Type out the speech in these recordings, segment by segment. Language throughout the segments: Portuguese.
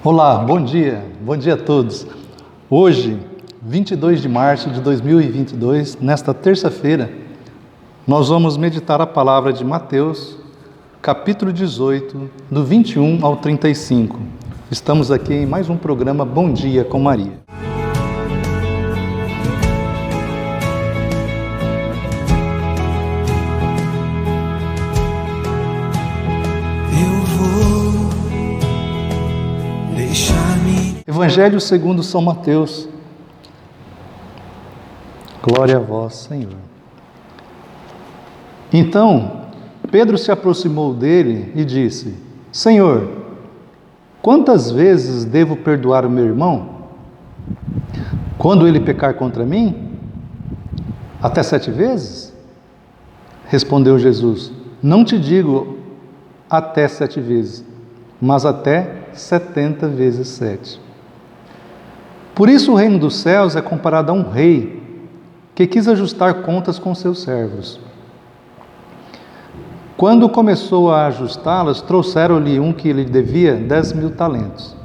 Olá, bom dia a todos. Hoje, 22 de março de 2022, nesta terça-feira, nós vamos meditar a palavra de Mateus, capítulo 18, do 21 ao 35. Estamos aqui em mais um programa Bom Dia com Maria. Evangelho segundo São Mateus. Glória a vós, Senhor. Então, Pedro se aproximou dele e disse: Senhor, quantas vezes devo perdoar o meu irmão quando ele pecar contra mim? Até 7 vezes? Respondeu Jesus: Não te digo até 7 vezes, mas até 70 vezes 7. Por isso o reino dos céus é comparado a um rei que quis ajustar contas com seus servos. Quando começou a ajustá-las, trouxeram-lhe um que lhe devia 10.000 talentos.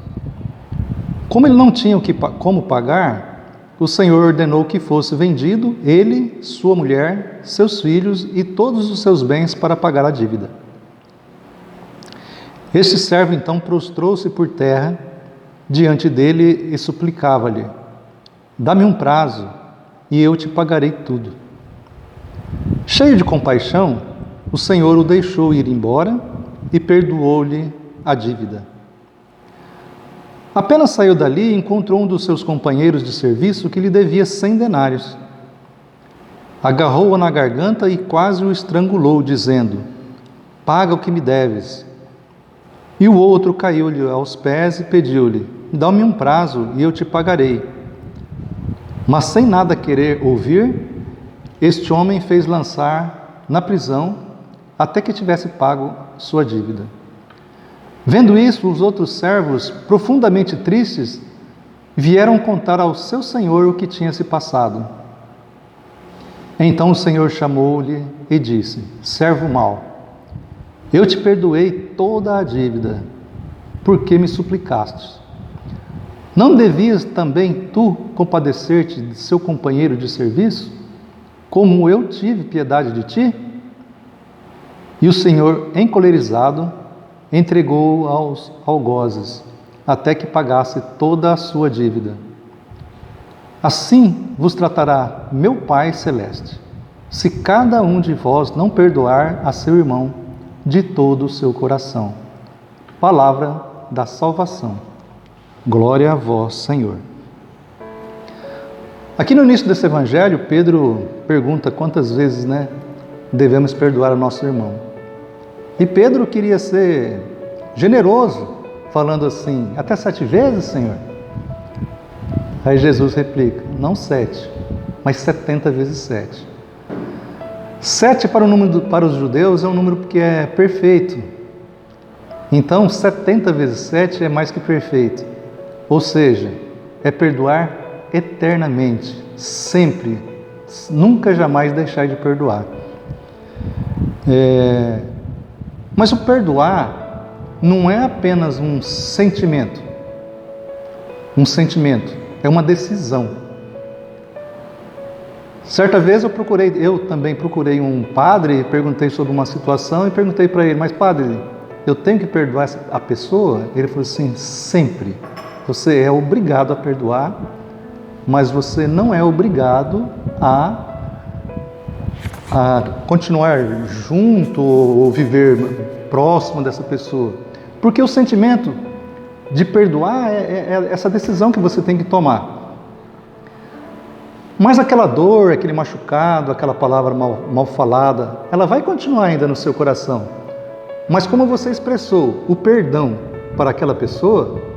Como ele não tinha como pagar, o Senhor ordenou que fosse vendido ele, sua mulher, seus filhos e todos os seus bens para pagar a dívida. Este servo então prostrou-se por terra diante dele e suplicava-lhe: Dá-me um prazo e eu te pagarei tudo. Cheio de compaixão, o Senhor o deixou ir embora e perdoou-lhe a dívida. Apenas saiu dali e encontrou um dos seus companheiros de serviço que lhe devia 100 denários. Agarrou-o na garganta e quase o estrangulou, dizendo: Paga o que me deves. E o outro caiu-lhe aos pés e pediu-lhe: Dá-me um prazo e eu te pagarei. Mas sem nada querer ouvir, este homem fez lançar na prisão até que tivesse pago sua dívida. Vendo isso, os outros servos, profundamente tristes, vieram contar ao seu senhor o que tinha se passado. Então o Senhor chamou-lhe e disse: Servo mau, eu te perdoei toda a dívida, porque me suplicaste. Não devias também tu compadecer-te de seu companheiro de serviço, como eu tive piedade de ti? E o Senhor, encolerizado, entregou-o aos algozes, até que pagasse toda a sua dívida. Assim vos tratará meu Pai Celeste, se cada um de vós não perdoar a seu irmão de todo o seu coração. Palavra da salvação. Glória a vós, Senhor. Aqui no início desse evangelho, Pedro pergunta quantas vezes, devemos perdoar o nosso irmão. E Pedro queria ser generoso, falando assim: até 7 vezes, Senhor? Aí Jesus replica: não 7, mas 70 vezes 7. 7 para os judeus é um número que é perfeito. Então, 70 vezes 7 é mais que perfeito. Ou seja, é perdoar eternamente, sempre, nunca jamais deixar de perdoar. Mas o perdoar não é apenas um sentimento. É uma decisão. Certa vez eu também procurei um padre e perguntei sobre uma situação e perguntei para ele: mas padre, eu tenho que perdoar a pessoa? Ele falou assim: sempre. Você é obrigado a perdoar, mas você não é obrigado a continuar junto ou viver próximo dessa pessoa. Porque o sentimento de perdoar é essa decisão que você tem que tomar. Mas aquela dor, aquele machucado, aquela palavra mal falada, ela vai continuar ainda no seu coração. Mas como você expressou o perdão para aquela pessoa,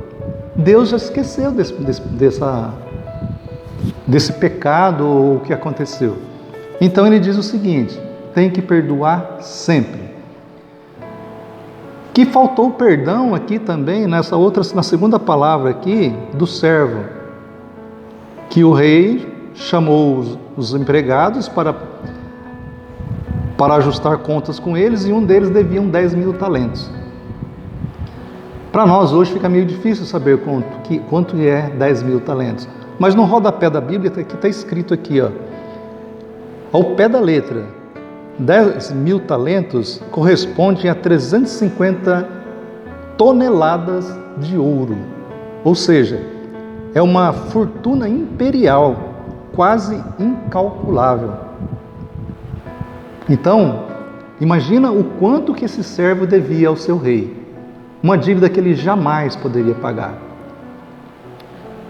Deus já esqueceu desse pecado ou o que aconteceu. Então ele diz o seguinte: tem que perdoar sempre. Que faltou perdão aqui também, na segunda palavra aqui, do servo, que o rei chamou os empregados para ajustar contas com eles, e um deles devia 10.000 talentos. Para nós hoje fica meio difícil saber quanto é 10 mil talentos. Mas no rodapé da Bíblia está escrito aqui, ó, ao pé da letra, 10 mil talentos corresponde a 350 toneladas de ouro. Ou seja, é uma fortuna imperial, quase incalculável. Então, imagina o quanto que esse servo devia ao seu rei. Uma dívida que ele jamais poderia pagar.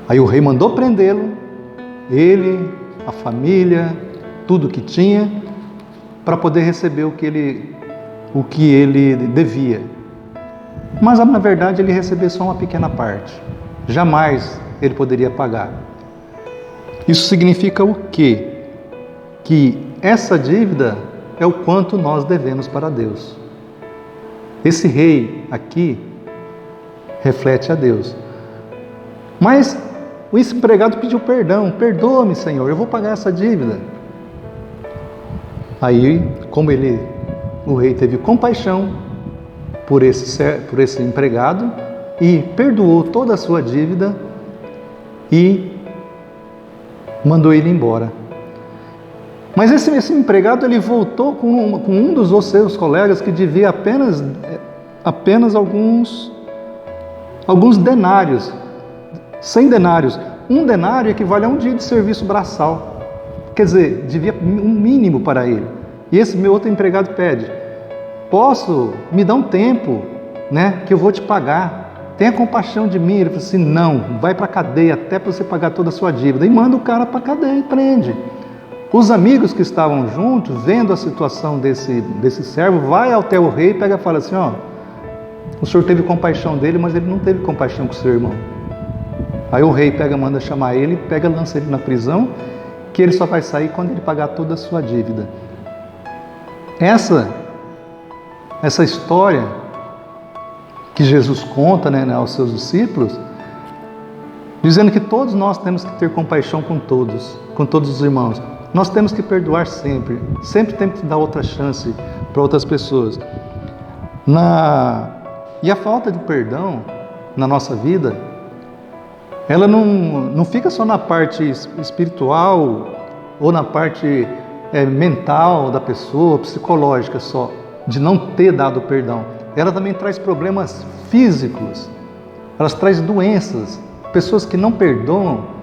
Aí o rei mandou prendê-lo, ele, a família, tudo que tinha, para poder receber o que ele devia. Mas na verdade ele recebeu só uma pequena parte. Jamais ele poderia pagar. Isso significa o quê? Que essa dívida é o quanto nós devemos para Deus. Esse rei aqui reflete a Deus. Mas o empregado pediu perdão. Perdoa-me, Senhor, eu vou pagar essa dívida. Aí, como o rei teve compaixão por esse empregado e perdoou toda a sua dívida e mandou ele embora. Mas esse empregado ele voltou com um dos seus colegas que devia apenas alguns denários, 100 denários. Um denário equivale a um dia de serviço braçal. Quer dizer, devia um mínimo para ele. E esse meu outro empregado pede: posso me dar um tempo, né, que eu vou te pagar. Tenha compaixão de mim. Ele falou assim: não, vai para a cadeia até para você pagar toda a sua dívida. E manda o cara para a cadeia e prende. Os amigos que estavam juntos, vendo a situação desse servo, vai até o rei e fala assim: ó, o senhor teve compaixão dele, mas ele não teve compaixão com o seu irmão. Aí o rei manda chamar ele, lança ele na prisão, que ele só vai sair quando ele pagar toda a sua dívida. Essa história que Jesus conta, né, aos seus discípulos, dizendo que todos nós temos que ter compaixão com todos os irmãos. Nós temos que perdoar sempre temos que dar outra chance para outras pessoas. E a falta de perdão na nossa vida, ela não fica só na parte espiritual ou na parte mental da pessoa, psicológica só, de não ter dado perdão. Ela também traz problemas físicos, ela traz doenças. Pessoas que não perdoam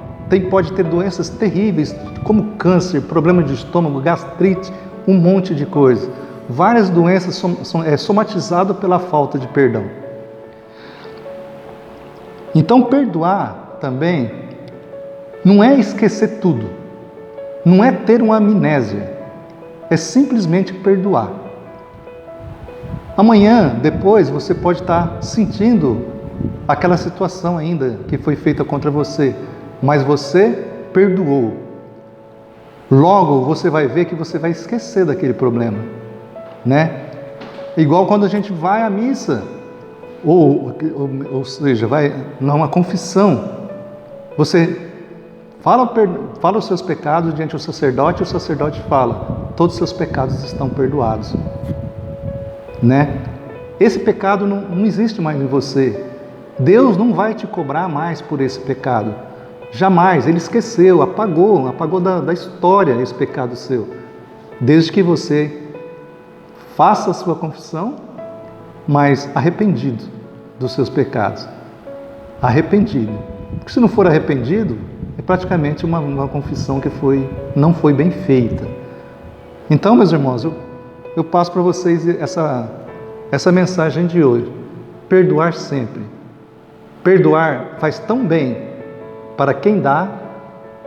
pode ter doenças terríveis, como câncer, problema de estômago, gastrite, um monte de coisa. Várias doenças são somatizadas pela falta de perdão. Então, perdoar também não é esquecer tudo, não é ter uma amnésia, é simplesmente perdoar. Amanhã, depois, você pode estar sentindo aquela situação ainda que foi feita contra você, mas você perdoou. Logo, você vai ver que você vai esquecer daquele problema, né? Igual quando a gente vai à missa, ou seja, vai numa confissão, você fala os seus pecados diante do sacerdote, e o sacerdote fala: todos os seus pecados estão perdoados, né? Esse pecado não existe mais em você. Deus não vai te cobrar mais por esse pecado. Jamais. Ele esqueceu, apagou da história esse pecado seu. Desde que você faça a sua confissão, mas arrependido dos seus pecados. Arrependido. Porque se não for arrependido, é praticamente uma confissão que não foi bem feita. Então, meus irmãos, eu passo para vocês essa mensagem de hoje. Perdoar sempre. Perdoar faz tão bem para quem dá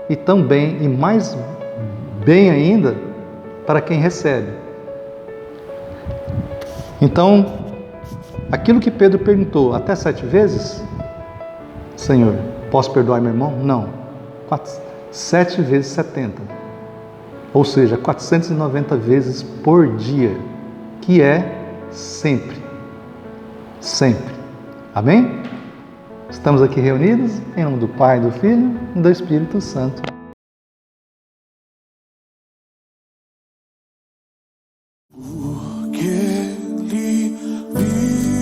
e tão bem, e mais bem ainda, para quem recebe. Então, aquilo que Pedro perguntou, até 7 vezes? Senhor, posso perdoar meu irmão? Não. 7 vezes 70. Ou seja, 490 vezes por dia, que é sempre. Sempre. Amém? Estamos aqui reunidos em nome do Pai, do Filho e do Espírito Santo. Porque Ele vive,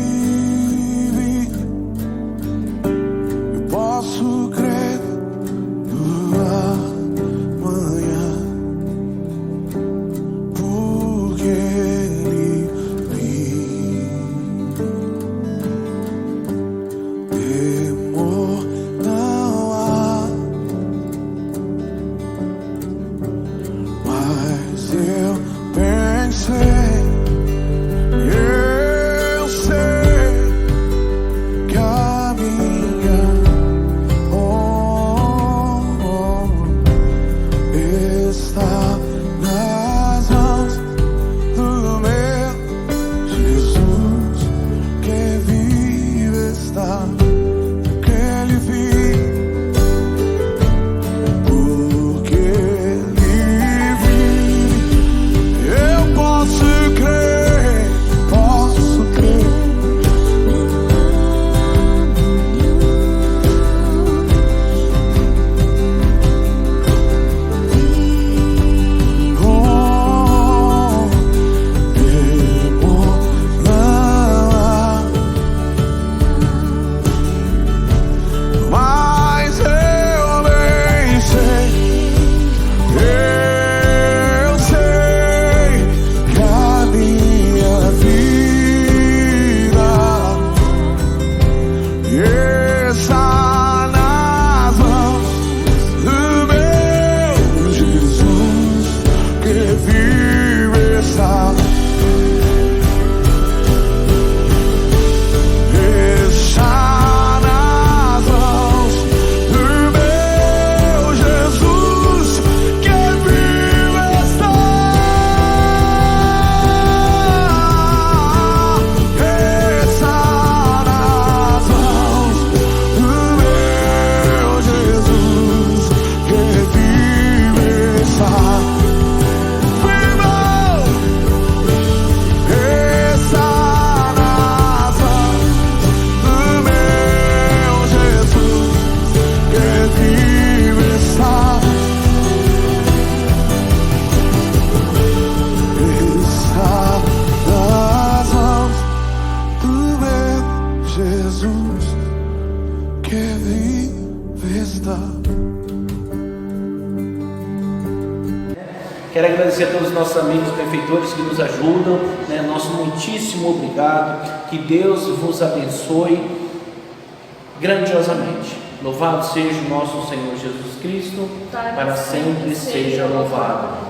Quero agradecer a todos os nossos amigos benfeitores que nos ajudam, né? Nosso muitíssimo obrigado. Que Deus vos abençoe grandiosamente. Louvado seja o nosso Senhor Jesus Cristo, para sempre seja louvado.